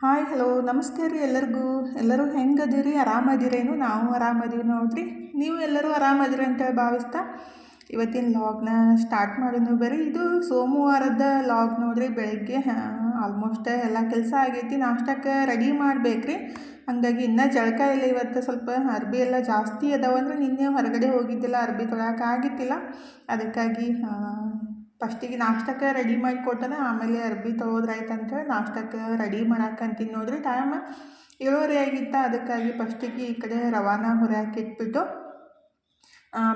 Hi hello ನಮಸ್ತೆ ರೀ ಎಲ್ಲರೂ ಹೆಂಗದಿರಿ ಆರಾಮದಿರೇನು? ನಾವು ಆರಾಮದೀವಿ ನೋಡ್ರಿ. ನೀವು ಎಲ್ಲರೂ ಆರಾಮದಿರಿ ಅಂತ ಭಾವಿಸ್ತಾ ಇವತ್ತಿನ ಲಾಗ್ನ ಸ್ಟಾರ್ಟ್ ಮಾಡಿದ್ವಿ. ಬರೀ ಇದು ಸೋಮವಾರದ ಲಾಗ್ ನೋಡ್ರಿ. ಬೆಳಗ್ಗೆ ಆಲ್ಮೋಸ್ಟ್ ಎಲ್ಲ ಕೆಲಸ ಆಗೈತಿ, ನಾಷ್ಟಕ್ಕೆ ರೆಡಿ ಮಾಡ್ಬೇಕ್ರಿ. ಹಾಗಾಗಿ ಇನ್ನೂ ಜಳಕ ಇಲ್ಲ. ಇವತ್ತು ಸ್ವಲ್ಪ ಅರ್ಬಿ ಎಲ್ಲ ಜಾಸ್ತಿ ಅದಾವಂದ್ರೆ ನಿನ್ನೆ ಹೊರಗಡೆ ಹೋಗಿದ್ದಿಲ್ಲ, ಅರ್ಬಿ ತೊಗೊಳಕ್ಕಾಗಿತ್ತಿಲ್ಲ. ಅದಕ್ಕಾಗಿ ಫಸ್ಟಿಗೆ ನಾಷ್ಟಕ್ಕೆ ರೆಡಿ ಮಾಡಿ ಕೊಟ್ಟನ, ಆಮೇಲೆ ಅರ್ಬಿ ತೊಗೋದ್ರಾಯ್ತು ಅಂತೇಳಿ ನಾಷ್ಟಕ್ಕೆ ರೆಡಿ ಮಾಡಾಕಂತೀನಿ ನೋಡ್ರಿ. ಟೈಮ್ 7:30 ಆಗಿತ್ತ. ಅದಕ್ಕಾಗಿ ಫಸ್ಟಿಗೆ ಈ ಕಡೆ ರವಾನ ಹುರಿಯಾಕೆ ಇಟ್ಬಿಟ್ಟು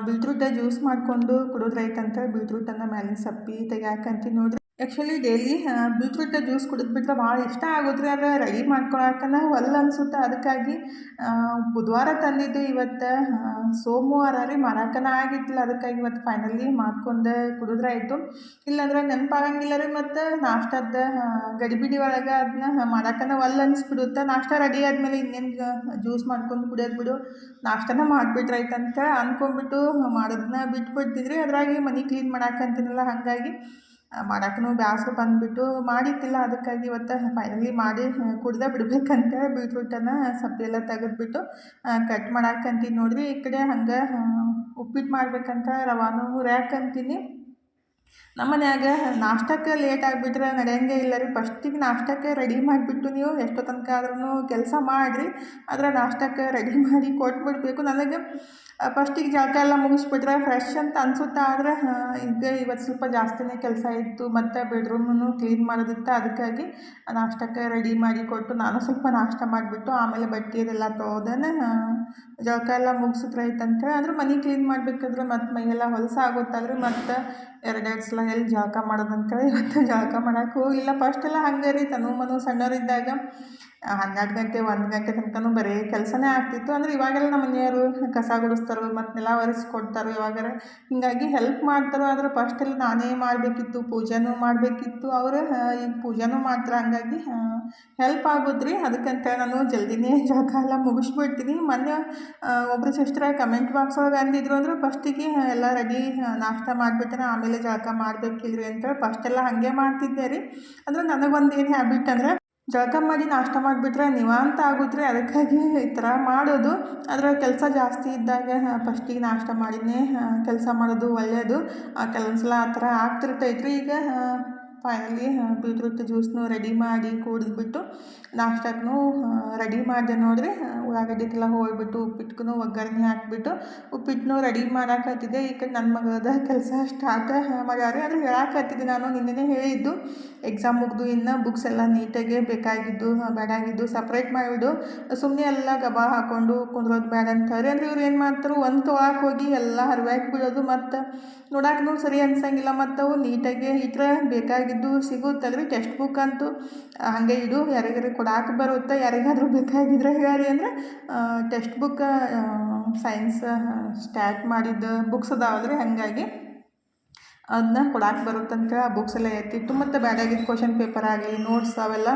ಬೀಟ್ರೂಟ್ ಜ್ಯೂಸ್ ಮಾಡಿಕೊಂಡು ಕುಡಿದ್ರಾಯ್ತು ಅಂತೇಳಿ ಬೀಟ್ರೂಟನ್ನು ಮ್ಯಾಲಿನ ಸಪ್ಪಿ ತೆಗ್ಯಾಕಂತೀನಿ ನೋಡ್ರಿ. ಆ್ಯಕ್ಚುಲಿ ಡೈಲಿ ಬೀಟ್ರೂಟ್ ಜ್ಯೂಸ್ ಕುಡಿದ್ಬಿಟ್ರೆ ಭಾಳ ಇಷ್ಟ ಆಗುತ್ತೆ ರೀ. ಆದರೆ ರೆಡಿ ಮಾಡ್ಕೊಳಕ್ಕನ ಒಲ್ಲ ಅನಿಸುತ್ತೆ. ಅದಕ್ಕಾಗಿ ಬುಧವಾರ ತಂದಿದ್ದು, ಇವತ್ತು ಸೋಮವಾರ ರೀ, ಮಾಡೋಕ್ಕನ ಆಗಿತ್ತಿಲ್ಲ. ಅದಕ್ಕಾಗಿ ಇವತ್ತು ಫೈನಲಿ ಮಾಡ್ಕೊಂಡು ಕುಡಿದ್ರಾಯ್ತು. ಇಲ್ಲಾಂದ್ರೆ ನೆನಪಾಗಂಗಿಲ್ಲ ರೀ. ಮತ್ತು ನಾಷ್ಟದ ಗಡಿಬಿಡಿ ಒಳಗೆ ಅದನ್ನ ಮಾಡೋಕ್ಕನ ಒಲ್ಲ ಅನಿಸ್ಬಿಡುತ್ತೆ. ನಾಷ್ಟ ರೆಡಿ ಆದಮೇಲೆ ಇನ್ನೇನು ಜ್ಯೂಸ್ ಮಾಡ್ಕೊಂಡು ಕುಡಿಯೋದು ಬಿಡು, ನಾಷ್ಟನ ಮಾಡಿಬಿಟ್ರಾಯ್ತು ಅಂತ ಅಂದ್ಕೊಂಡ್ಬಿಟ್ಟು ಮಾಡೋದನ್ನ ಬಿಟ್ಬಿಡ್ತಿದ್ರಿ. ಅದ್ರಾಗಿ ಮನೆ ಕ್ಲೀನ್ ಮಾಡಾಕಂತೀನಲ್ಲ, ಹಾಗಾಗಿ ಮಾಡೋಕ್ಕೂ ಬೇಸರ ಬಂದುಬಿಟ್ಟು ಮಾಡಿತ್ತಿಲ್ಲ. ಅದಕ್ಕಾಗಿ ಇವತ್ತು ಫೈನಲಿ ಮಾಡಿ ಕುಡ್ದೆ ಬಿಡ್ಬೇಕಂತ ಬೀಟ್ರೂಟನ್ನು ಸಪ್ಪೆಲ್ಲ ತೆಗೆದ್ಬಿಟ್ಟು ಕಟ್ ಮಾಡಾಕಂತೀನಿ ನೋಡ್ರಿ. ಈ ಕಡೆ ಹಂಗೆ ಉಪ್ಪಿಟ್ಟು ಮಾಡ್ಬೇಕಂತ ರವಾನು ಹುರಿಯಾಕಂತೀನಿ. ನಮ್ಮ ಮನ್ಯಾಗ ನಾಷ್ಟಕ್ಕೆ ಲೇಟ್ ಆಗಿಬಿಟ್ರೆ ನಡೆಯಂಗೆ ಇಲ್ಲ ರೀ. ಫಸ್ಟಿಗೆ ನಾಷ್ಟಕ್ಕೆ ರೆಡಿ ಮಾಡಿಬಿಟ್ಟು ನೀವು ಎಷ್ಟೋ ತನಕ ಆದ್ರೂ ಕೆಲಸ ಮಾಡಿರಿ, ಆದರೆ ನಾಷ್ಟಕ್ಕೆ ರೆಡಿ ಮಾಡಿ ಕೊಟ್ಬಿಡ್ಬೇಕು. ನನಗೆ ಫಸ್ಟಿಗೆ ಜಳಕ ಎಲ್ಲ ಮುಗಿಸ್ಬಿಟ್ರೆ ಫ್ರೆಶ್ ಅಂತ ಅನಿಸುತ್ತೆ. ಆದರೆ ಈಗ ಇವತ್ತು ಸ್ವಲ್ಪ ಜಾಸ್ತಿನೇ ಕೆಲಸ ಇತ್ತು, ಮತ್ತು ಬೆಡ್ರೂಮನ್ನು ಕ್ಲೀನ್ ಮಾಡೋದಿತ್ತು. ಅದಕ್ಕಾಗಿ ನಾಷ್ಟಕ್ಕೆ ರೆಡಿ ಮಾಡಿ ಕೊಟ್ಟು ನಾನು ಸ್ವಲ್ಪ ನಾಷ್ಟ ಮಾಡಿಬಿಟ್ಟು ಆಮೇಲೆ ಬಟ್ಟೆ ಅದೆಲ್ಲ ತೊಳ್ದನೆ ಜಳಕ ಎಲ್ಲ ಮುಗಿಸಿದ್ರಾಯ್ತು ಅಂತೇಳಿ. ಅಂದರೆ ಮನೆ ಕ್ಲೀನ್ ಮಾಡಬೇಕಾದ್ರೆ ಮತ್ತು ಮೈಯೆಲ್ಲ ಹೊಲಸಾಗುತ್ತಲ್ರಿ. ಮತ್ತು 2 ಸಲ ಎಲ್ಲಿ ಜಳಕ ಮಾಡೋದಂತೇಳಿ ಇವತ್ತು ಜಳಕ ಮಾಡೋಕ್ಕೆ ಹೋಗಿಲ್ಲ. ಫಸ್ಟೆಲ್ಲ ಹಂಗೆ ರೀ, ಮನು ಸಣ್ಣವರಿದ್ದಾಗ 12 ಗಂಟೆ 1 ಗಂಟೆ ತನಕನೂ ಬರೀ ಕೆಲಸನೇ ಆಗ್ತಿತ್ತು. ಅಂದರೆ ಇವಾಗೆಲ್ಲ ನಮ್ಮ ಮನೆಯವರು ಕಸ ಗುಡಿಸ್ತಾರೋ ಮತ್ತು ನೆಲ ಒರೆಸ್ಕೊಡ್ತಾರೋ, ಇವಾಗಾರ ಹೀಗಾಗಿ ಹೆಲ್ಪ್ ಮಾಡ್ತಾರೋ. ಆದರೆ ಫಸ್ಟೆಲ್ಲ ನಾನೇ ಮಾಡಬೇಕಿತ್ತು, ಪೂಜೆನೂ ಮಾಡಬೇಕಿತ್ತು. ಅವರು ಈಗ ಪೂಜೆನೂ ಮಾಡ್ತಾರೆ, ಹಂಗಾಗಿ ಹೆಲ್ಪ್ ಆಗೋದ್ರಿ. ಅದಕ್ಕಂತೇಳಿ ನಾನು ಜಲ್ದಿನೇ ಜಳಕ ಎಲ್ಲ ಮುಗಿಸ್ಬಿಡ್ತೀನಿ. ಮೊನ್ನೆ ಒಬ್ಬರು ಸಿಸ್ಟರ್ ಕಮೆಂಟ್ ಬಾಕ್ಸ್ ಒಳಗೆ ಅಂದಿದ್ರು, ಅಂದ್ರೆ ಫಸ್ಟಿಗೆ ಎಲ್ಲ ರೆಡಿ ನಾಷ್ಟ ಮಾಡಿಬಿಟ್ಟರೆ ಆಮೇಲೆ ಜಳಕ ಮಾಡಬೇಕಿಲ್ರಿ ಅಂತೇಳಿ. ಫಸ್ಟೆಲ್ಲ ಹಾಗೆ ಮಾಡ್ತಿದ್ದೆ ರೀ. ಅಂದರೆ ನನಗೊಂದು ಏನು ಹ್ಯಾಬಿಟ್ ಅಂದರೆ ಜಳಕ ಮಾಡಿ ನಾಷ್ಟ ಮಾಡಿಬಿಟ್ರೆ ನಿವಾಂತ ಆಗುತ್ತೆ. ಅದಕ್ಕಾಗಿ ಈ ಥರ ಮಾಡೋದು. ಅದರ ಕೆಲಸ ಜಾಸ್ತಿ ಇದ್ದಾಗ ಫಸ್ಟಿಗೆ ನಾಷ್ಟ ಮಾಡಿನೇ ಕೆಲಸ ಮಾಡೋದು ಒಳ್ಳೆಯದು. ಕೆಲವೊಂದು ಸಲ ಆ ಥರ ಆಗ್ತಿರ್ತೈತ್ರಿ. ಈಗ ಫೈನಲಿ ಬೀಟ್ರೂಟ್ ಜ್ಯೂಸ್ನು ರೆಡಿ ಮಾಡಿ ಕುಡಿದ್ಬಿಟ್ಟು ನಾಷ್ಟಕ್ಕೂ ರೆಡಿ ಮಾಡಿದೆ ನೋಡಿರಿ. ಉಳ್ಳಾಗಡ್ಡಿಗೆಲ್ಲ ಹೋಗ್ಬಿಟ್ಟು ಉಪ್ಪಿಟ್ಟಿಗೂ ಒಗ್ಗರಣೆ ಹಾಕಿಬಿಟ್ಟು ಉಪ್ಪಿಟ್ಟನ್ನು ರೆಡಿ ಮಾಡಾಕತ್ತಿದ್ದೆ. ಈ ಕಡೆ ನನ್ನ ಮಗಳದ ಕೆಲಸ ಸ್ಟಾರ್ಟ್ ಮಾಡ್ಯಾರಿ. ಆದರೆ ಹೇಳಾಕತ್ತಿದ್ದೆ ನಾನು, ನಿನ್ನೆನೇ ಹೇಳಿದ್ದು, ಎಕ್ಸಾಮ್ ಮುಗಿದು ಇನ್ನು ಬುಕ್ಸ್ ಎಲ್ಲ ನೀಟಾಗಿ ಬೇಕಾಗಿದ್ದು ಬೇಡಾಗಿದ್ದು ಸಪ್ರೇಟ್ ಮಾಡಿಬಿಡು, ಸುಮ್ಮನೆ ಎಲ್ಲ ಗಬಾ ಹಾಕ್ಕೊಂಡು ಕುಂದ್ರೋದು ಬೇಡ ಅಂತಾರೆ. ಅಂದರೆ ಇವ್ರು ಏನು ಮಾಡ್ತಾರೆ, ಒಂದು ತೊಗೊಳಕ್ಕೆ ಹೋಗಿ ಎಲ್ಲ ಹರಿವಾಕಿ ಬಿಡೋದು, ಮತ್ತು ನೋಡಕ್ಕೂ ಸರಿ ಅನ್ಸಂಗಿಲ್ಲ. ಮತ್ತು ಅವು ನೀಟಾಗಿ ಈ ಥರ ಬೇಕಾಗಿದ್ದು ಸಿಗುತ್ತಲ್ರಿ. ಟೆಕ್ಸ್ಟ್ ಬುಕ್ ಅಂತೂ ಹಾಗೆ ಇಡು, ಯಾರಿಗಾರು ಕೊಡಾಕೆ ಬರುತ್ತೆ, ಯಾರಿಗಾದರೂ ಬೇಕಾಗಿದ್ರೆ ಹೇಳಿ ಅಂದರೆ ಟೆಕ್ಸ್ಟ್ ಬುಕ್ ಸೈನ್ಸ್ ಸ್ಟಾರ್ಟ್ ಮಾಡಿದ್ದು ಬುಕ್ಸ್ ಅದಾವಲ್ರಿ, ಹಾಗಾಗಿ ಅದನ್ನ ಕೊಡಾಕೆ ಬರುತ್ತಂತ ಆ ಬುಕ್ಸ್ ಎಲ್ಲ ಎತ್ತಿಟ್ಟು, ಮತ್ತು ಬ್ಯಾಡಾಗಿದ್ದು ಕ್ವಶನ್ ಪೇಪರ್ ಆಗಲಿ ನೋಟ್ಸ್ ಅವೆಲ್ಲ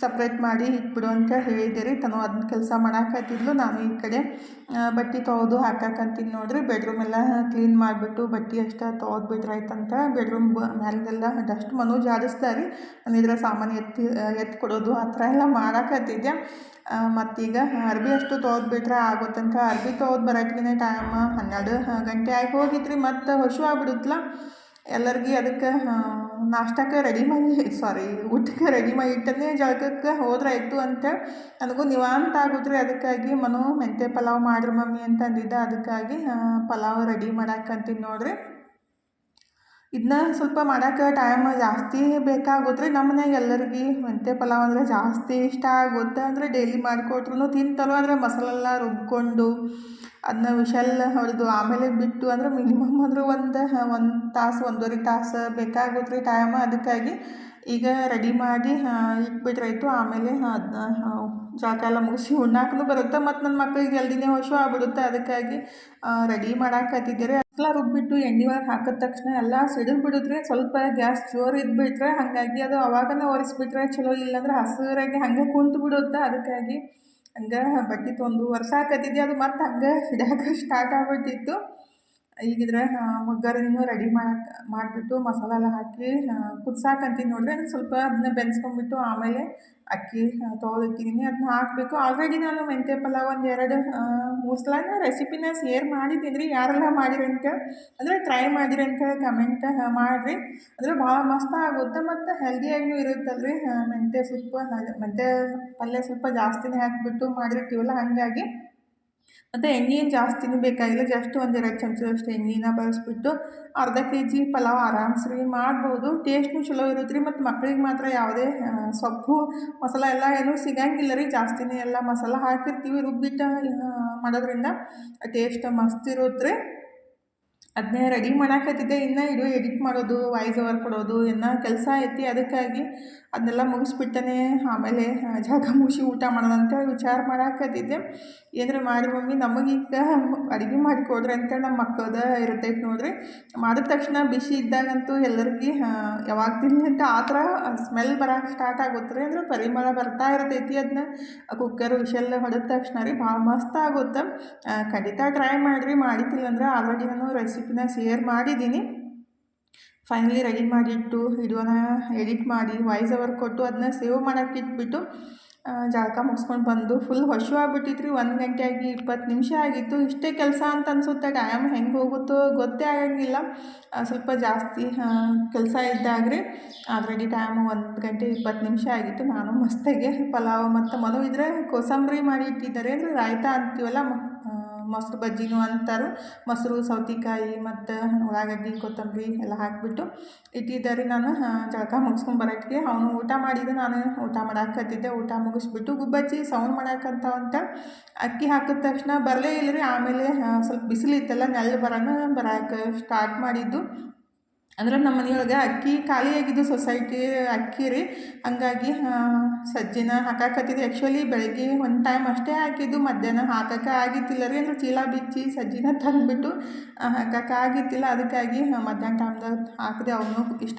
ಸಪ್ರೇಟ್ ಮಾಡಿ ಇಟ್ಬಿಡು ಅಂತ ಹೇಳಿದ್ದೆ ರೀ. ತನು ಅದನ್ನ ಕೆಲಸ ಮಾಡಾಕತ್ತಿದ್ಲು. ನಾನು ಈ ಕಡೆ ಬಟ್ಟೆ ತೊಳೆದು ಹಾಕಾಕಂತೀನಿ ನೋಡಿರಿ. ಬೆಡ್ರೂಮ್ ಎಲ್ಲ ಕ್ಲೀನ್ ಮಾಡಿಬಿಟ್ಟು ಬಟ್ಟೆ ಅಷ್ಟೇ ತೊಳೆದ್ಬಿಟ್ರಾಯ್ತಂತ. ಬೆಡ್ರೂಮ್ ಮ್ಯಾಲೆಲ್ಲ ಡಸ್ಟ್ ಮನು ಜಾಡಿಸ್ತಾರೆ ರೀ. ನಾನು ಇದರ ಸಾಮಾನು ಎತ್ತಿ ಕೊಡೋದು ಆ ಥರ ಎಲ್ಲ ಮಾಡಾಕತ್ತಿದ್ದೆ. ಮತ್ತೀಗ ಅರ್ಬಿ ಅಷ್ಟು ತೊಳೆದ್ಬಿಟ್ರೆ ಆಗುತ್ತಂತ ಅರ್ಬಿ ತೊಳೆದು ಬರೋಟ್ಗೆ ಟೈಮ್ 12 ಗಂಟೆ ಆಗಿ ಹೋಗಿದ್ರಿ. ಮತ್ತು ಹಸು ಆಗ್ಬಿಡುತ್ತಲ್ಲ ಎಲ್ಲರಿಗೂ. ಅದಕ್ಕೆ ನಾಷ್ಟಕ್ಕೆ ರೆಡಿ ಮಾಡಿ ಊಟಕ್ಕೆ ರೆಡಿ ಮಾಡಿ ಇಟ್ಟನ್ನೇ ಜಳಕಕ್ಕೆ ಹೋದ್ರಾಯ್ತು ಅಂತೇಳಿ ನನಗೂ ನಿವಾಂತ ಆಗುತ್ತೆ. ಅದಕ್ಕಾಗಿ ಮನು ಮೆಂತ್ಯ ಪಲಾವ್ ಮಾಡ್ರಿ ಮಮ್ಮಿ ಅಂತ ಅಂದಿದ್ದ. ಅದಕ್ಕಾಗಿ ಪಲಾವ್ ರೆಡಿ ಮಾಡಾಕಂತೀನಿ ನೋಡಿರಿ. ಇದನ್ನ ಸ್ವಲ್ಪ ಮಾಡೋಕೆ ಟೈಮ್ ಜಾಸ್ತಿ ಬೇಕಾಗುತ್ತೆ ರೀ. ನಮ್ಮ ಮನ್ಯಾಗ ಎಲ್ಲರಿಗೂ ಮೆಂತ್ಯ ಪಲಾವ್ ಅಂದರೆ ಜಾಸ್ತಿ ಇಷ್ಟ ಆಗುತ್ತೆ. ಅಂದರೆ ಡೈಲಿ ಮಾಡಿಕೊಟ್ರು ತಿಂತಾರೋ. ಆದರೆ ಮಸಾಲೆಲ್ಲ ರುಬ್ಕೊಂಡು ಅದನ್ನ ವಿಷಲ್ ಹೊಡೆದು ಆಮೇಲೆ ಬಿಟ್ಟು, ಅಂದರೆ ಮಿನಿಮಮ್ ಅಂದರೆ ಒಂದು ತಾಸು 1.5 ತಾಸು ಬೇಕಾಗುತ್ತೆ ರೀ ಟೈಮ್. ಅದಕ್ಕಾಗಿ ಈಗ ರೆಡಿ ಮಾಡಿ ಇಟ್ಬಿಟ್ರಾಯ್ತು. ಆಮೇಲೆ ಅದನ್ನ ಜಳಕ ಎಲ್ಲ ಮುಗಿಸಿ ಉಣ್ಣಾಕೂ ಬರುತ್ತೆ. ಮತ್ತು ನನ್ನ ಮಕ್ಳಿಗೆ ಜಲ್ದಿನೇ ಹಸು ಆಗ್ಬಿಡುತ್ತೆ. ಅದಕ್ಕಾಗಿ ರೆಡಿ ಮಾಡಾಕತ್ತಿದ್ದೀರಿ. ಎಲ್ಲ ರುಬ್ಬಿಟ್ಟು ಎಣ್ಣೆ ಒಳಗೆ ಹಾಕಿದ ತಕ್ಷಣ ಎಲ್ಲ ಸಿಡಿದು ಬಿಡುತ್ತೆ. ಸ್ವಲ್ಪ ಗ್ಯಾಸ್ ಜೋರು ಇದ್ಬಿಟ್ರೆ ಹಾಗಾಗಿ ಅದು ಅವಾಗನೇ ಒರೆಸ್ಬಿಟ್ರೆ ಚಲೋ, ಇಲ್ಲಾಂದ್ರೆ ಹಸಿರಾಗಿ ಹಾಗೆ ಕುಂತು ಬಿಡುತ್ತೆ. ಅದಕ್ಕಾಗಿ ಹಂಗೆ ಬಟ್ಟೆ ತೊಂದು ಒರೆಸಾಕತ್ತಿದ್ದೆ. ಅದು ಮತ್ತು ಹಂಗೆ ಸಿಡಿಯೋಕೆ ಸ್ಟಾರ್ಟ್ ಆಗ್ಬಿಟ್ಟಿತ್ತು. ಈಗಿದ್ರೆ ಒಗ್ಗರಣೆನೂ ರೆಡಿ ಮಾಡಿಬಿಟ್ಟು ಮಸಾಲೆ ಎಲ್ಲ ಹಾಕಿ ಕುದ್ಸಾಕಂತೀನಿ ನೋಡಿರಿ. ಅದನ್ನು ಸ್ವಲ್ಪ ಅದನ್ನ ಬೆನ್ಸ್ಕೊಂಡ್ಬಿಟ್ಟು ಆಮೇಲೆ ಅಕ್ಕಿ ತೊಳೆದಿಟ್ಟಿದ್ದೀನಿ, ಅದನ್ನ ಹಾಕಬೇಕು. ಆಲ್ರೆಡಿ ನಾನು ಮೆಂತ್ಯ ಪಲಾವ್ ಒಂದು 2 3 ಸಲನೂ ರೆಸಿಪಿನ ಶೇರ್ ಮಾಡಿದ್ದೀನಿ ರೀ. ಯಾರೆಲ್ಲ ಮಾಡಿರಿ ಅಂತ ಅಂದರೆ ಟ್ರೈ ಮಾಡಿರಿ ಅಂತ ಕಮೆಂಟ್ ಮಾಡಿರಿ. ಅಂದರೆ ಭಾಳ ಮಸ್ತ್ ಆಗುತ್ತೆ ಮತ್ತು ಹೆಲ್ದಿಯಾಗಿಯೂ ಇರುತ್ತಲ್ಲ ರೀ. ಮೆಂತ್ಯ ಸೊಪ್ಪು ಮೆಂತ್ಯ ಪಲ್ಯ ಸ್ವಲ್ಪ ಜಾಸ್ತಿನೇ ಹಾಕಿಬಿಟ್ಟು ಮಾಡಿರ್ತೀವಲ್ಲ, ಹಾಗಾಗಿ ಮತ್ತು ಎಣ್ಣೆ ಏನು ಜಾಸ್ತಿನೂ ಬೇಕಾಗಿಲ್ಲ. ಜಸ್ಟ್ 1-2 ಚಮಚದಷ್ಟು ಎಣ್ಣೆನ ಬಳಸ್ಬಿಟ್ಟು ಅರ್ಧ ಕೆಜಿ ಪಲಾವ್ ಆರಾಮ್ಸ್ರಿ ಮಾಡ್ಬೋದು. ಟೇಸ್ಟ್ನು ಚಲೋ ಇರುತ್ತೆ ರೀ. ಮತ್ತು ಮಕ್ಳಿಗೆ ಮಾತ್ರ ಯಾವುದೇ ಸೊಪ್ಪು ಮಸಾಲೆ ಎಲ್ಲ ಏನೂ ಸಿಗಂಗಿಲ್ಲ ರೀ. ಜಾಸ್ತಿನೇ ಎಲ್ಲ ಮಸಾಲೆ ಹಾಕಿರ್ತೀವಿ, ರುಬ್ಬಿಟ್ಟು ಮಾಡೋದ್ರಿಂದ ಟೇಸ್ಟ್ ಮಸ್ತ್ ಇರುತ್ತೆ ರೀ. ಅದನ್ನೇ ರೆಡಿ ಮಾಡಾಕತ್ತಿದ್ದೆ. ಇನ್ನು ವಿಡಿಯೋ ಎಡಿಟ್ ಮಾಡೋದು, ವಾಯ್ಸ್ ಓವರ್ ಕೊಡೋದು ಕೆಲಸ ಐತಿ. ಅದಕ್ಕಾಗಿ ಅದನ್ನೆಲ್ಲ ಮುಗಿಸ್ಬಿಟ್ಟನೆ ಆಮೇಲೆ ಜಳಕ ಮುಗಿಸಿ ಊಟ ಮಾಡೋದಂತ ವಿಚಾರ ಮಾಡಾಕತ್ತಿದ್ದೆ. ಏನಾರ ಮಾಡಿ ಮಮ್ಮಿ ನಮಗೀಗ ಅಡುಗೆ ಮಾಡಿ ಕೊಡ್ರಿ ಅಂತೇಳಿ ನಮ್ಮ ಮಕ್ಕಳದ ಇರ್ತೈತೆ ನೋಡಿರಿ. ಮಾಡಿದ ತಕ್ಷಣ ಬಿಸಿ ಇದ್ದಾಗಂತೂ ಎಲ್ಲರಿಗೆ ಯಾವಾಗ ತಿನ್ನಲಿ ಅಂತ ಆ ಥರ ಸ್ಮೆಲ್ ಬರೋಕೆ ಸ್ಟಾರ್ಟ್ ಆಗುತ್ತೆ ರೀ. ಅಂದರೆ ಪರಿಮಳ ಬರ್ತಾ ಇರ್ತೈತಿ. ಅದನ್ನ ಕುಕ್ಕರ್ ವಿಷಲ್ ಹೊಡೆದ ತಕ್ಷಣ ರೀ ಭಾಳ ಮಸ್ತ್ ಆಗುತ್ತೆ. ಖಂಡಿತ ಟ್ರೈ ಮಾಡಿರಿ. ಮಾಡಿದ್ದಿಲ್ಲ ಅಂದ್ರೆ ಆಲ್ರೆಡಿ ನಾನು ರೆಸಿಪಿನ ಶೇರ್ ಮಾಡಿದ್ದೀನಿ. ಫೈನಲಿ ರೆಡಿ ಮಾಡಿಟ್ಟು ವಿಡಿಯೋನ ಎಡಿಟ್ ಮಾಡಿ ವಾಯ್ಸ್ ಓವರ್ ಕೊಟ್ಟು ಅದನ್ನ ಸೇವ್ ಮಾಡೋಕೆ ಇಟ್ಬಿಟ್ಟು ಜಳಕ ಮುಗಿಸ್ಕೊಂಡು ಬಂದು ಫುಲ್ ಹಸಿವಾಗ್ಬಿಟ್ಟಿತ್ತು ರೀ. 1 ಗಂಟೆ ಆಗಿ 20 ನಿಮಿಷ ಆಗಿತ್ತು. ಇಷ್ಟೇ ಕೆಲಸ ಅಂತ ಅನಿಸುತ್ತೆ. ಟೈಮ್ ಹೆಂಗೆ ಹೋಗುತ್ತೋ ಗೊತ್ತೇ ಆಗಂಗಿಲ್ಲ. ಸ್ವಲ್ಪ ಜಾಸ್ತಿ ಕೆಲಸ ಇದ್ದಾಗ್ರಿ ಆಲ್ರೆಡಿ ಟೈಮ್ 1 ಗಂಟೆ 20 ನಿಮಿಷ ಆಗಿತ್ತು. ನಾನು ಮಸ್ತಾಗಿ ಪಲಾವ್ ಮತ್ತು ಮನು ಇದ್ರೆ ಕೋಸಂಬರಿ ಮಾಡಿ ಇಟ್ಟಿದ್ದಾರೆ. ಅಂದರೆ ರಾಯ್ತ ಅಂತೀವಲ್ಲ, ಮೊಸರು ಬಜ್ಜಿನೂ ಅಂತಾರೆ. ಮೊಸರು, ಸೌತೆಕಾಯಿ ಮತ್ತು ಉಳ್ಳಾಗಡ್ಡಿ, ಕೊತ್ತಂಬರಿ ಎಲ್ಲ ಹಾಕಿಬಿಟ್ಟು ಇಟ್ಟಿದ್ದಾರೆ. ನಾನು ಜಳಕ ಮುಗಿಸ್ಕೊಂಡು ಬರೋಕ್ಕೆ ಅವನು ಊಟ ಮಾಡಿದ್ದು, ನಾನು ಊಟ ಮಾಡಾಕತ್ತಿದ್ದೆ. ಊಟ ಮುಗಿಸ್ಬಿಟ್ಟು ಗುಬ್ಬಚ್ಚಿ ಸೌಂಡ್ ಮಾಡಾಕಂತ ಅಂತ ಅಕ್ಕಿ ಹಾಕಿದ ತಕ್ಷಣ ಬರಲೇ ಇಲ್ಲ ರೀ. ಆಮೇಲೆ ಸ್ವಲ್ಪ ಬಿಸಿಲಿತ್ತಲ್ಲ, ನೆಳ್ಳು ಬರೋಕೆ ಸ್ಟಾರ್ಟ್ ಮಾಡಿದ್ದು. ಅಂದ್ರೆ ನಮ್ಮ ಮನೆಯೊಳಗೆ ಅಕ್ಕಿ ಖಾಲಿಯಾಗಿದ್ದು ಸೊಸೈಟಿ ಅಕ್ಕಿ ರೀ. ಹಂಗಾಗಿ ಸಜ್ಜಿನ ಹಾಕಾಕತ್ತಿದ್ದೆ. ಆ್ಯಕ್ಚುಲಿ ಬೆಳಗ್ಗೆ ಒಂದು ಟೈಮ್ ಅಷ್ಟೇ ಹಾಕಿದ್ದು, ಮಧ್ಯಾಹ್ನ ಹಾಕೋಕೆ ಆಗಿತ್ತಿಲ್ಲ ರೀ. ಅಂದರೆ ಚೀಲ ಬಿಚ್ಚಿ ಸಜ್ಜಿನ ತಂದುಬಿಟ್ಟು ಹಾಕೋಕೆ ಆಗಿತ್ತಿಲ್ಲ. ಅದಕ್ಕಾಗಿ ಮಧ್ಯಾಹ್ನ ಟೈಮ್ದಾಗ ಹಾಕಿದೆ. ಅವನು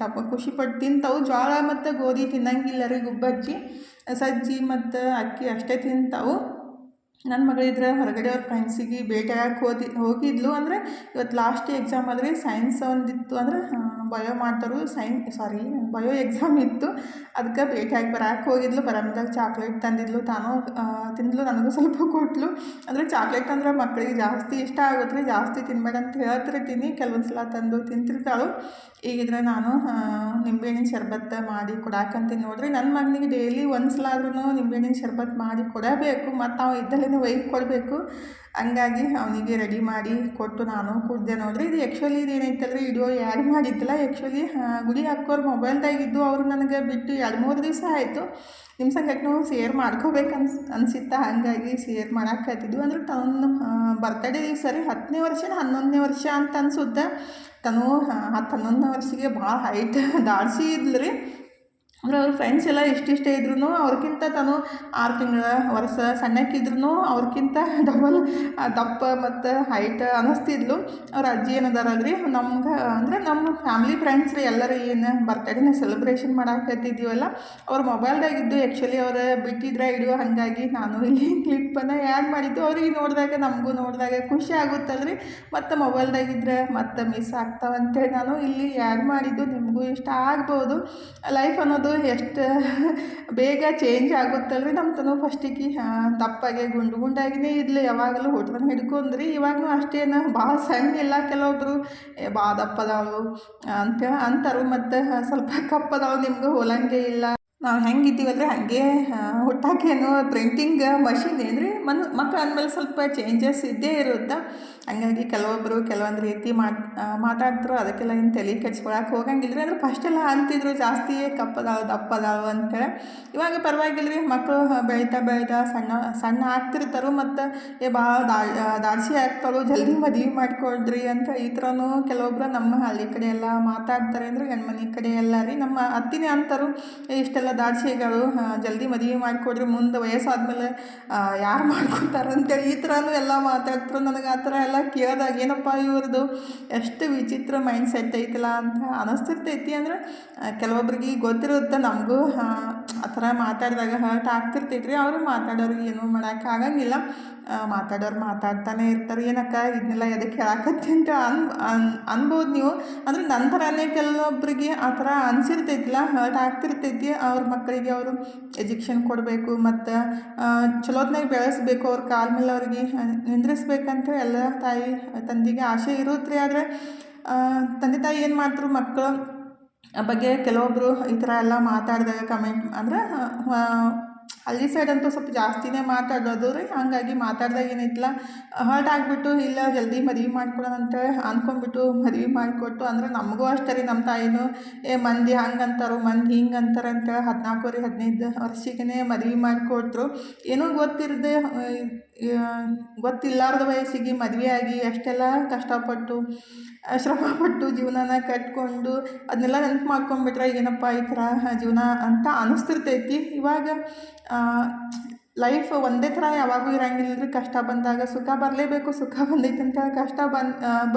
ಖುಷಿಪಟ್ಟು ತಿಂತವು. ಜೋಳ ಮತ್ತು ಗೋಧಿ ತಿನ್ನಂಗಿಲ್ಲ ರೀ ಗುಬ್ಬಚ್ಚಿ. ಸಜ್ಜಿ ಮತ್ತು ಅಕ್ಕಿ ಅಷ್ಟೇ ತಿಂತಾವು. ನನ್ನ ಮಗಳಿದ್ರೆ ಹೊರಗಡೆ ಅವ್ರ ಫ್ರೆಂಡ್ಸಿಗೆ ಭೇಟಿಯಾಗಕ್ಕೆ ಹೋಗಿದ್ಲು. ಅಂದರೆ ಇವತ್ತು ಲಾಸ್ಟ್ ಎಕ್ಸಾಮ್ ಆದರೆ ಸೈನ್ಸ್ ಒಂದಿತ್ತು. ಅಂದರೆ ಬಯೋ ಮಾಡ್ತಾರು ಬಯೋ ಎಕ್ಸಾಮ್ ಇತ್ತು. ಅದಕ್ಕೆ ಭೇಟಿಯಾಗಿ ಬರೋಕ್ಕೆ ಹೋಗಿದ್ಲು. ಬರೋದಾಗ ಚಾಕ್ಲೇಟ್ ತಂದಿದ್ಲು. ತಾನು ತಿಂದ್ಲು, ನನಗೂ ಸ್ವಲ್ಪ ಕೊಟ್ಲು. ಅಂದರೆ ಚಾಕ್ಲೇಟ್ ಅಂದ್ರೆ ಮಕ್ಕಳಿಗೆ ಜಾಸ್ತಿ ಇಷ್ಟ ಆಗುತ್ತೆ ರೀ. ಜಾಸ್ತಿ ತಿನ್ಬೇಡ ಅಂತ ಹೇಳ್ತಿರ್ತೀನಿ. ಕೆಲವೊಂದು ಸಲ ತಂದು ತಿಂತಿರ್ತಾಳು. ಈಗಿದ್ರೆ ನಾನು ನಿಂಬೆಹಣ್ಣಿನ ಶರ್ಬತ್ತು ಮಾಡಿ ಕೊಡಾಕಂತೀನಿ ನೋಡಿರಿ. ನನ್ನ ಮಗನಿಗೆ ಡೈಲಿ ಒಂದು ಸಲ ಆದ್ರೂ ನಿಂಬೆಹಣ್ಣಿನ ಶರ್ಬತ್ತು ಮಾಡಿ ಕೊಡಬೇಕು. ಮತ್ತು ಅವ ಇದ್ದಲ್ಲೇ ಒಯ್ದು ಕೊಡಬೇಕು. ಹಂಗಾಗಿ ಅವನಿಗೆ ರೆಡಿ ಮಾಡಿ ಕೊಟ್ಟು ನಾನು ಕುಡಿದೆ ನೋಡಿರಿ. ಇದು ಆ್ಯಕ್ಚುಲಿ ಇದೇನೈತಲ್ಲ ರೀ, ವಿಡಿಯೋ ಆ್ಯಡ್ ಮಾಡಿದ್ದಿಲ್ಲ. ಆ್ಯಕ್ಚುಲಿ ಗುಡಿ ಹಾಕೋರು ಮೊಬೈಲ್ದಾಗಿದ್ದು, ಅವರು ನನಗೆ ಬಿಟ್ಟು 2-3 ದಿವಸ ಆಯಿತು. ನಿಮ್ಮ ಸಂಗಟನೂ ಶೇರ್ ಮಾಡ್ಕೋಬೇಕು ಅನಿಸಿತ್ತ. ಹಾಗಾಗಿ ಶೇರ್ ಮಾಡಾಕತ್ತಿದ್ದು. ಅಂದ್ರೆ ತನ್ನ ಬರ್ತಡೇ ದಿವಸ ರೀ, 10ನೇ ವರ್ಷನ 11ನೇ ವರ್ಷ ಅಂತ ಅನಿಸುತ್ತೆ. ತನು 10-11ನೇ ವರ್ಷಕ್ಕೆ ಭಾಳ ಹೈಟ್ ದಾಡ್ಸಿ ಇದ್ಲು ರೀ. ಅಂದರೆ ಅವ್ರ ಫ್ರೆಂಡ್ಸ್ ಎಲ್ಲ ಇಷ್ಟಿಷ್ಟೇ ಇದ್ರೂ ಅವ್ರಿಗಿಂತ ತಾನು 6 ತಿಂಗಳ ವರ್ಷ ಸಣ್ಣಕ್ಕಿದ್ರೂ ಅವ್ರಿಗಿಂತ ಡಬಲ್ ದಪ್ಪ ಮತ್ತು ಹೈಟ್ ಅನ್ನಿಸ್ತಿದ್ಲು. ಅವ್ರ ಅಜ್ಜಿ ಏನದಾರಲ್ರಿ ನಮ್ಗೆ, ಅಂದರೆ ನಮ್ಮ ಫ್ಯಾಮ್ಲಿ ಫ್ರೆಂಡ್ಸ್ ರೀ ಎಲ್ಲರೂ ಏನು ಬರ್ತಡೇನ ಸೆಲೆಬ್ರೇಷನ್ ಮಾಡಾಕತ್ತಿದ್ದೀವಲ್ಲ, ಅವ್ರ ಮೊಬೈಲ್ದಾಗಿದ್ದು. ಆ್ಯಕ್ಚುಲಿ ಅವ್ರು ಬಿಟ್ಟಿದ್ರೆ ವಿಡಿಯೋ, ಹಾಗಾಗಿ ನಾನು ಇಲ್ಲಿ ಕ್ಲಿಪ್ಪನ್ನು ಆ್ಯಡ್ ಮಾಡಿದ್ದು. ಅವ್ರಿಗೆ ನೋಡಿದಾಗ ನಮಗೂ ನೋಡಿದಾಗ ಖುಷಿ ಆಗುತ್ತಲ್ರಿ. ಮತ್ತು ಮೊಬೈಲ್ದಾಗಿದ್ದರೆ ಮತ್ತೆ ಮಿಸ್ ಆಗ್ತಾವಂತೇಳಿ ನಾನು ಇಲ್ಲಿ ಆ್ಯಡ್ ಮಾಡಿದ್ದು. ನಿಮಗೂ ಇಷ್ಟ ಆಗ್ಬೋದು. ಲೈಫ್ ಅನ್ನೋದು ಎಷ್ಟು ಬೇಗ ಚೇಂಜ್ ಆಗುತ್ತಲ್ರಿ. ನಮ್ಮ ತನು ಫಸ್ಟಿಗೆ ದಪ್ಪಾಗೆ ಗುಂಡಾಗಿನೇ ಇದ್ಲು. ಯಾವಾಗಲೂ ಊಟನ ಹಿಡ್ಕೊಂಡ್ರಿ. ಇವಾಗಲೂ ಅಷ್ಟೇನು ಭಾಳ ಸಣ್ಣ ಇಲ್ಲ. ಕೆಲವೊಬ್ಬರು ಭಾಳ ದಪ್ಪದಾಳು ಅಂತಾರೆ. ಮತ್ತು ಸ್ವಲ್ಪ ಕಪ್ಪದಾಳು, ನಿಮ್ಗೆ ಹೋಲಂಗೆ ಇಲ್ಲ. ನಾವು ಹೆಂಗಿದ್ದೀವಲ್ರಿ ಹಾಗೆ ಹುಟ್ಟಾಕೇನು ಪ್ರಿಂಟಿಂಗ್ ಮಷಿನ್ ಏನ್ರಿ. ಮಕ್ಕಳು ಅಂದಮೇಲೆ ಸ್ವಲ್ಪ ಚೇಂಜಸ್ ಇದ್ದೇ ಇರುತ್ತೆ. ಹಂಗಾಗಿ ಕೆಲವೊಂದು ರೀತಿ ಮಾತಾಡ್ತಾರೆ. ಅದಕ್ಕೆಲ್ಲ ಏನು ತಲೆ ಕೆಡ್ಸ್ಕೊಳಕ್ಕೆ ಹೋಗಂಗಿಲ್ಲ ರೀ. ಅಂದರೆ ಫಸ್ಟೆಲ್ಲ ಅಂತಿದ್ರು ಜಾಸ್ತಿ ಕಪ್ಪದಾಳು ದಪ್ಪದಾಳು ಅಂತೇಳಿ. ಇವಾಗ ಪರವಾಗಿಲ್ಲ ರೀ. ಮಕ್ಕಳು ಬೆಳೀತಾ ಸಣ್ಣ ಆಗ್ತಿರ್ತಾರೆ. ಮತ್ತು ಭಾಳ ದಾಡ್ಸಿ ಆಗ್ತಾಳು, ಜಲ್ದಿ ಮದುವೆ ಮಾಡಿಕೊಡ್ರಿ ಅಂತ ಈ ಥರನೂ ಕೆಲವೊಬ್ರು ನಮ್ಮ ಹಳ್ಳಿ ಕಡೆ ಎಲ್ಲ ಮಾತಾಡ್ತಾರೆ. ಅಂದರೆ ಗಂಡ್ಮನೆ ಕಡೆ ಎಲ್ಲ ರೀ. ನಮ್ಮ ಅತ್ತಿನೇ ಅಂತಾರೆ, ಇಷ್ಟೆಲ್ಲ ದಾಡ್ಸಿಗಳು ಜಲ್ದಿ ಮದುವೆ ಮಾಡಿಕೊಡ್ರಿ, ಮುಂದೆ ವಯಸ್ಸಾದ್ಮೇಲೆ ಯಾರು ಮಾಡ್ಕೊತಾರೆ ಅಂತೇಳಿ ಈ ಥರನೂ ಎಲ್ಲ ಮಾತಾಡ್ತಾರೆ. ನನಗೆ ಆ ಥರ ಎಲ್ಲ ಕೇಳಿದಾಗ ಏನಪ್ಪ ಇವ್ರದ್ದು ಎಷ್ಟು ವಿಚಿತ್ರ ಮೈಂಡ್ ಸೆಟ್ ಐತಲ್ಲ ಅಂತ ಅನಿಸ್ತಿರ್ತೈತಿ. ಅಂದರೆ ಕೆಲವೊಬ್ರಿಗೆ ಗೊತ್ತಿರುತ್ತೆ, ನಮಗೂ ಆ ಥರ ಮಾತಾಡಿದಾಗ ಹರ್ಟ್ ಆಗ್ತಿರ್ತೈತೆ ರೀ. ಅವರು ಮಾತಾಡೋರಿಗೆ ಏನೂ ಮಾಡೋಕೆ ಆಗಂಗಿಲ್ಲ. ಮಾತಾಡೋರು ಮಾತಾಡ್ತಾನೆ ಇರ್ತಾರೆ. ಏನಕ್ಕ ಇದನ್ನೆಲ್ಲ ಎದಕ್ಕೆ ಹೇಳಾಕತ್ತಿ ಅಂತ ಅನ್ಬೋದು ನೀವು. ಅಂದರೆ ನನ್ನ ಥರನೇ ಕೆಲವೊಬ್ಬರಿಗೆ ಆ ಥರ ಅನಿಸಿರ್ತೈತಿಲ್ಲ, ಹರ್ಟ್ ಆಗ್ತಿರ್ತೈತಿ. ಅವ್ರ ಮಕ್ಕಳಿಗೆ ಅವರು ಎಜುಕೇಷನ್ ಕೊಡಬೇಕು ಮತ್ತು ಚಲೋತ್ನಾಗ ಬೆಳೆಸ್ಬೇಕು, ಅವ್ರ ಕಾಲ ಮೇಲೆ ಅವ್ರಿಗೆ ನಿಂದ್ರಿಸ್ಬೇಕಂತ ಎಲ್ಲ ತಾಯಿ ತಂದೆಗೆ ಆಸೆ ಇರುತ್ತೆ ರೀ. ಆದರೆ ತಂದೆ ತಾಯಿ ಏನು ಮಾಡ್ತಾರೆ, ಮಕ್ಕಳು ಬಗ್ಗೆ ಕೆಲವೊಬ್ಬರು ಈ ಥರ ಎಲ್ಲ ಮಾತಾಡಿದಾಗ ಕಮೆಂಟ್ ಅಂದ್ರೆ ಹಳ್ಳಿ ಸೈಡ್ ಅಂತೂ ಸ್ವಲ್ಪ ಜಾಸ್ತಿನೇ ಮಾತಾಡೋದು ರೀ. ಹಾಗಾಗಿ ಮಾತಾಡಿದಾಗ ಏನೈತಿಲ್ಲ ಹರ್ಟ್ ಆಗಿಬಿಟ್ಟು ಇಲ್ಲ ಜಲ್ದಿ ಮದುವೆ ಮಾಡ್ಕೊಡೋಣ ಅಂತ ಅಂದ್ಕೊಂಡ್ಬಿಟ್ಟು ಮದುವೆ ಮಾಡಿಕೊಟ್ಟು. ಅಂದ್ರೆ ನಮಗೂ ಅಷ್ಟೇ ರೀ, ನಮ್ಮ ತಾಯಿನೂ ಮಂದಿ ಹಂಗೆ ಅಂತಾರೋ ಮಂದಿ ಹಿಂಗೆ ಅಂತಾರೆ ಅಂತೇಳಿ 14-15 ವರ್ಷಕ್ಕೇ ಮದುವೆ ಮಾಡಿಕೊಟ್ರು. ಏನೂ ಗೊತ್ತಿಲ್ಲಾರ್ದ ವಯಸ್ಸಿಗೆ ಮದುವೆ ಆಗಿ ಅಷ್ಟೆಲ್ಲ ಕಷ್ಟಪಟ್ಟು ಶ್ರಮಪಟ್ಟು ಜೀವನನ ಕಟ್ಕೊಂಡು ಅದನ್ನೆಲ್ಲ ನೆನಪು ಮಾಡ್ಕೊಂಡ್ಬಿಟ್ರೆ ಏನಪ್ಪ ಈ ಥರ ಜೀವನ ಅಂತ ಅನಿಸ್ತಿರ್ತೈತಿ. ಇವಾಗ ಲೈಫ್ ಒಂದೇ ಥರ ಯಾವಾಗೂ ಇರಂಗಿಲ್ಲ ರೀ. ಕಷ್ಟ ಬಂದಾಗ ಸುಖ ಬರಲೇಬೇಕು. ಸುಖ ಬಂದೈತೆ ಅಂತೇಳಿ ಕಷ್ಟ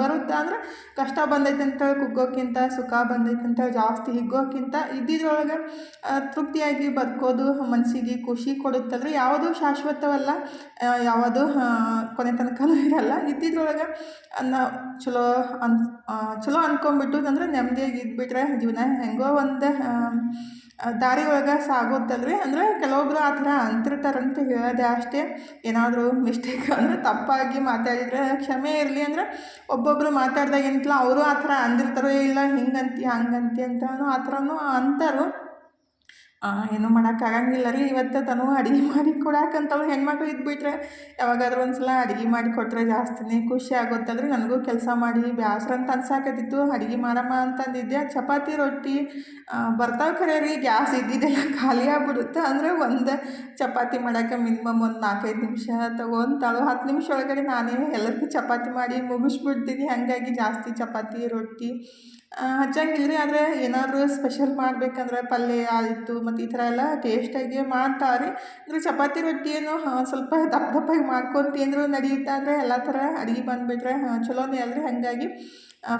ಬರುತ್ತೆ. ಅಂದ್ರೆ ಕಷ್ಟ ಬಂದೈತೆ ಅಂತೇಳಿ ಕುಗ್ಗೋಕ್ಕಿಂತ ಸುಖ ಬಂದೈತೆ ಅಂತೇಳಿ ಜಾಸ್ತಿ ಹಿಗ್ಗೋಕ್ಕಿಂತ ಇದ್ದಿದ್ರೊಳಗೆ ತೃಪ್ತಿಯಾಗಿ ಬದುಕೋದು ಮನಸ್ಸಿಗೆ ಖುಷಿ ಕೊಡುತ್ತಲ್ರಿ. ಯಾವುದೂ ಶಾಶ್ವತವಲ್ಲ, ಯಾವುದು ಕೊನೆ ತನಕನೂ ಇರಲ್ಲ. ಇದ್ದಿದ್ರೊಳಗೆ ನಾವು ಚಲೋ ಅಂದ್ಕೊಂಬಿಟ್ಟು ಅಂದರೆ ನೆಮ್ಮದಿಯಾಗಿ ಇದ್ಬಿಟ್ರೆ ಜೀವನ ಹೆಂಗೋ ಒಂದು ದಾರಿ ಒಳಗೆ ಸಾಗುತ್ತಲ್ರಿ. ಅಂದರೆ ಕೆಲವೊಬ್ಬರು ಆ ಥರ ಅಂತಿರ್ತಾರಂತ ಹೇಳಿದೆ ಅಷ್ಟೇ. ಏನಾದರೂ ಮಿಸ್ಟೇಕ್ ಅಂದರೆ ತಪ್ಪಾಗಿ ಮಾತಾಡಿದರೆ ಕ್ಷಮೆ ಇರಲಿ. ಅಂದರೆ ಒಬ್ಬೊಬ್ಬರು ಮಾತಾಡಿದಾಗ ಏನಿಲ್ಲ ಅವರು ಆ ಥರ ಅಂದಿರ್ತಾರೋ ಇಲ್ಲ ಹಿಂಗಂತಿ ಹಂಗಂತಿ ಅಂತನೂ ಆ ಥರನೂ ಅಂತಾರೋ. ಏನೂ ಮಾಡೋಕ್ಕಾಗಂಗಿಲ್ಲ ರೀ. ಇವತ್ತು ತನೂ ಅಡುಗೆ ಮಾಡಿ ಕೊಡಾಕಂತಳು ಹೆಣ್ಮಕ್ಳು ಇದ್ಬಿಟ್ರೆ ಯಾವಾಗಾದ್ರೂ ಒಂದು ಸಲ ಅಡುಗೆ ಮಾಡಿ ಕೊಟ್ಟರೆ ಜಾಸ್ತಿನೇ ಖುಷಿ ಆಗುತ್ತಲ್ರಿ. ನನಗೂ ಕೆಲಸ ಮಾಡಿ ಬೇಸರ ಅಂತ ಅನ್ಸಾಕತ್ತಿತ್ತು. ಅಡುಗೆ ಮಾಡಮ್ಮ ಅಂತಂದಿದ್ದೆ. ಚಪಾತಿ ರೊಟ್ಟಿ ಬರ್ತಾವೆ ಖರೆ ರೀ, ಗ್ಯಾಸ್ ಇದ್ದಿದ್ದೆಲ್ಲ ಖಾಲಿ ಆಗ್ಬಿಡುತ್ತೆ. ಅಂದರೆ ಒಂದು ಚಪಾತಿ ಮಾಡೋಕೆ ಮಿನಿಮಮ್ ಒಂದು 4-5 ನಿಮಿಷ ತೊಗೊತಾಳು. 10 ನಿಮಿಷ ಒಳಗಡೆ ನಾನೇ ಎಲ್ಲರಿಗೂ ಚಪಾತಿ ಮಾಡಿ ಮುಗಿಸ್ಬಿಡ್ತೀನಿ. ಹಾಗಾಗಿ ಜಾಸ್ತಿ ಚಪಾತಿ ರೊಟ್ಟಿ ಹಚ್ಚಂಗಿಲ್ಲ ರೀ. ಆದರೆ ಏನಾದರೂ ಸ್ಪೆಷಲ್ ಮಾಡಬೇಕಂದ್ರೆ ಪಲ್ಯ ಆಯಿತು ಮತ್ತು ಈ ಥರ ಎಲ್ಲ ಟೇಸ್ಟಾಗಿ ಮಾಡ್ತಾರೆ. ಅಂದರೆ ಚಪಾತಿ ರೊಟ್ಟಿ ಏನು ಸ್ವಲ್ಪ ದಪ್ಪ ದಪ್ಪಾಗಿ ಮಾಡ್ಕೊತೀಂದ್ರೂ ನಡೆಯುತ್ತೆ. ಆದರೆ ಎಲ್ಲ ಥರ ಅಡುಗೆ ಬಂದುಬಿಟ್ರೆ ಚಲೋನೇ ಅಲ್ರಿ. ಹಾಗಾಗಿ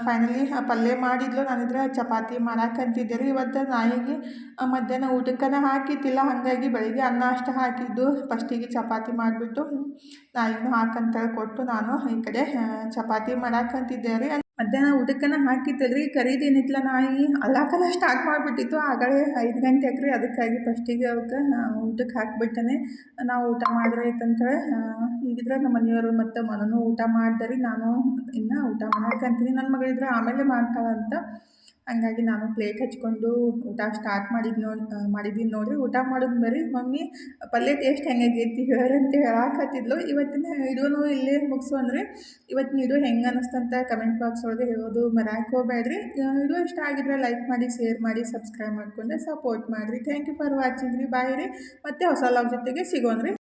ಫೈನಲಿ ಪಲ್ಯ ಮಾಡಿದ್ಲು. ನಾನಿದ್ರೆ ಚಪಾತಿ ಮಾಡಾಕಂತಿದ್ದೆ ರೀ. ಇವತ್ತು ನಾಯಿಗೆ ಮಧ್ಯಾಹ್ನ ಊಟಕ್ಕನ ಹಾಕಿದ್ದಿಲ್ಲ. ಹಾಗಾಗಿ ಬೆಳಿಗ್ಗೆ ಅನ್ನ ಅಷ್ಟು ಹಾಕಿದ್ದು. ಫಸ್ಟಿಗೆ ಚಪಾತಿ ಮಾಡಿಬಿಟ್ಟು ನಾಯಿಗೂ ಹಾಕಂತೇಳಿ ಕೊಟ್ಟು ನಾನು ಈ ಕಡೆ ಚಪಾತಿ ಮಾಡಾಕಂತಿದ್ದೆ ರೀ. ಮಧ್ಯಾಹ್ನ ಊಟಕ್ಕನ ಹಾಕಿತ್ತಲ್ರಿ, ಕರಿದು ಏನಿತ್ತಲ್ಲ ನಾಯಿ ಅಲ್ಲಾಕನ ಸ್ಟಾರ್ಟ್ ಮಾಡಿಬಿಟ್ಟಿತ್ತು. ಆಗಲೇ 5 ಗಂಟೆ ಆಕ್ರಿ. ಅದಕ್ಕಾಗಿ ಫಸ್ಟಿಗೆ ಅವಕ್ಕೆ ಊಟಕ್ಕೆ ಹಾಕಿಬಿಟ್ಟನೆ ನಾವು ಊಟ ಮಾಡಿದ್ರೆ ಐತಂತೇಳಿ. ಹೀಗಿದ್ರೆ ನಮ್ಮ ಮನೆಯವರು ಮತ್ತು ಮನೂ ಊಟ ಮಾಡಿದೆ. ನಾನು ಇನ್ನು ಊಟ ಮಾಡಾಕಂತೀನಿ. ನನ್ನ ಮಗಳಿದ್ರೆ ಆಮೇಲೆ ಮಾಡ್ತಾಳಂತ. ಹಂಗಾಗಿ ನಾನು ಪ್ಲೇಟ್ ಹಚ್ಕೊಂಡು ಊಟ ಸ್ಟಾರ್ಟ್ ಮಾಡಿದ್ದೀನಿ ನೋಡಿರಿ. ಊಟ ಮಾಡೋದು ಬರೀ ಮಮ್ಮಿ ಪಲ್ಯ ಟೇಸ್ಟ್ ಹೆಂಗಾಗೈತಿ ಹೇಳಂತ ಹೇಳಾಕತ್ತಿದ್ಲು. ಇವತ್ತಿನ ವಿಡಿಯೋನು ಇಲ್ಲೇ ಮುಗಿಸು ಅಂದರೆ ಇವತ್ತಿನ ವಿಡಿಯೋ ಹೆಂಗೆ ಅನ್ನಿಸ್ತಂತ ಕಮೆಂಟ್ ಬಾಕ್ಸ್ ಒಳಗೆ ಹೇಳೋದು ಮರೆಯೋಕೆ ಹೋಗಬೇಡ್ರಿ. ವಿಡಿಯೋ ಇಷ್ಟ ಆಗಿದ್ರೆ ಲೈಕ್ ಮಾಡಿ, ಶೇರ್ ಮಾಡಿ, ಸಬ್ಸ್ಕ್ರೈಬ್ ಮಾಡಿಕೊಂಡು ಸಪೋರ್ಟ್ ಮಾಡಿರಿ. ಥ್ಯಾಂಕ್ ಯು ಫಾರ್ ವಾಚಿಂಗ್ ರೀ. ಬಾಯ್ ರೀ. ಮತ್ತೆ ಹೊಸ ಲಾಗ್ ಜೊತೆಗೆ ಸಿಗೋಣ ರೀ.